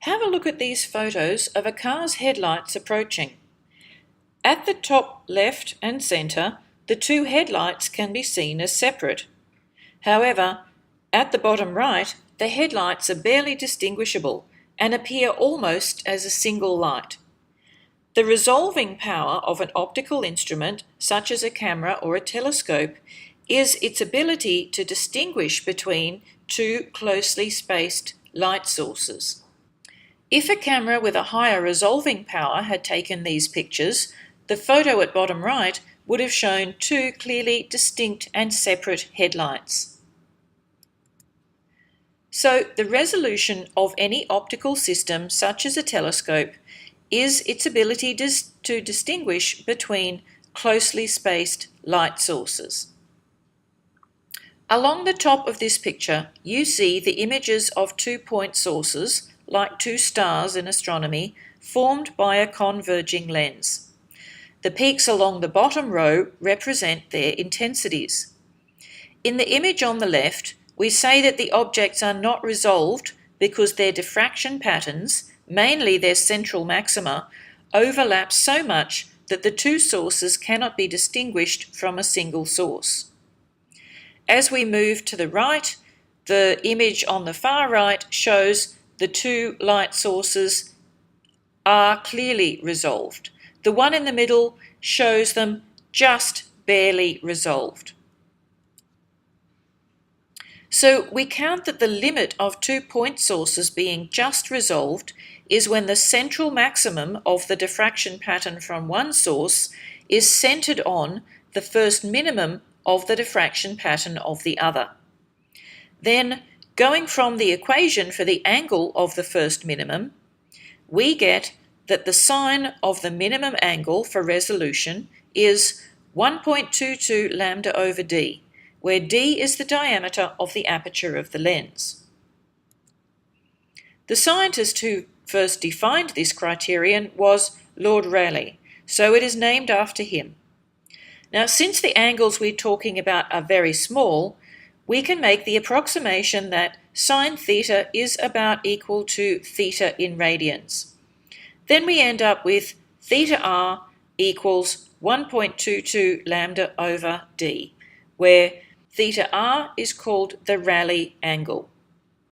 Have a look at these photos of a car's headlights approaching. At the top left and centre, the two headlights can be seen as separate. However, at the bottom right, the headlights are barely distinguishable and appear almost as a single light. The resolving power of an optical instrument, such as a camera or a telescope, is its ability to distinguish between two closely spaced light sources. If a camera with a higher resolving power had taken these pictures, the photo at bottom right would have shown two clearly distinct and separate headlights. So, the resolution of any optical system, such as a telescope, is its ability to distinguish between closely spaced light sources. Along the top of this picture, you see the images of two-point sources, like two stars in astronomy, formed by a converging lens. The peaks along the bottom row represent their intensities. In the image on the left, we say that the objects are not resolved because their diffraction patterns, mainly their central maxima, overlap so much that the two sources cannot be distinguished from a single source. As we move to the right, the image on the far right shows the two light sources are clearly resolved. The one in the middle shows them just barely resolved. So we count that the limit of two-point sources being just resolved is when the central maximum of the diffraction pattern from one source is centered on the first minimum of the diffraction pattern of the other. Then, going from the equation for the angle of the first minimum, we get that the sine of the minimum angle for resolution is 1.22 lambda over d, where d is the diameter of the aperture of the lens. The scientist who first defined this criterion was Lord Rayleigh, so it is named after him. Now, since the angles we're talking about are very small, we can make the approximation that sine theta is about equal to theta in radians. Then we end up with theta r equals 1.22 lambda over d, where theta r is called the Rayleigh angle.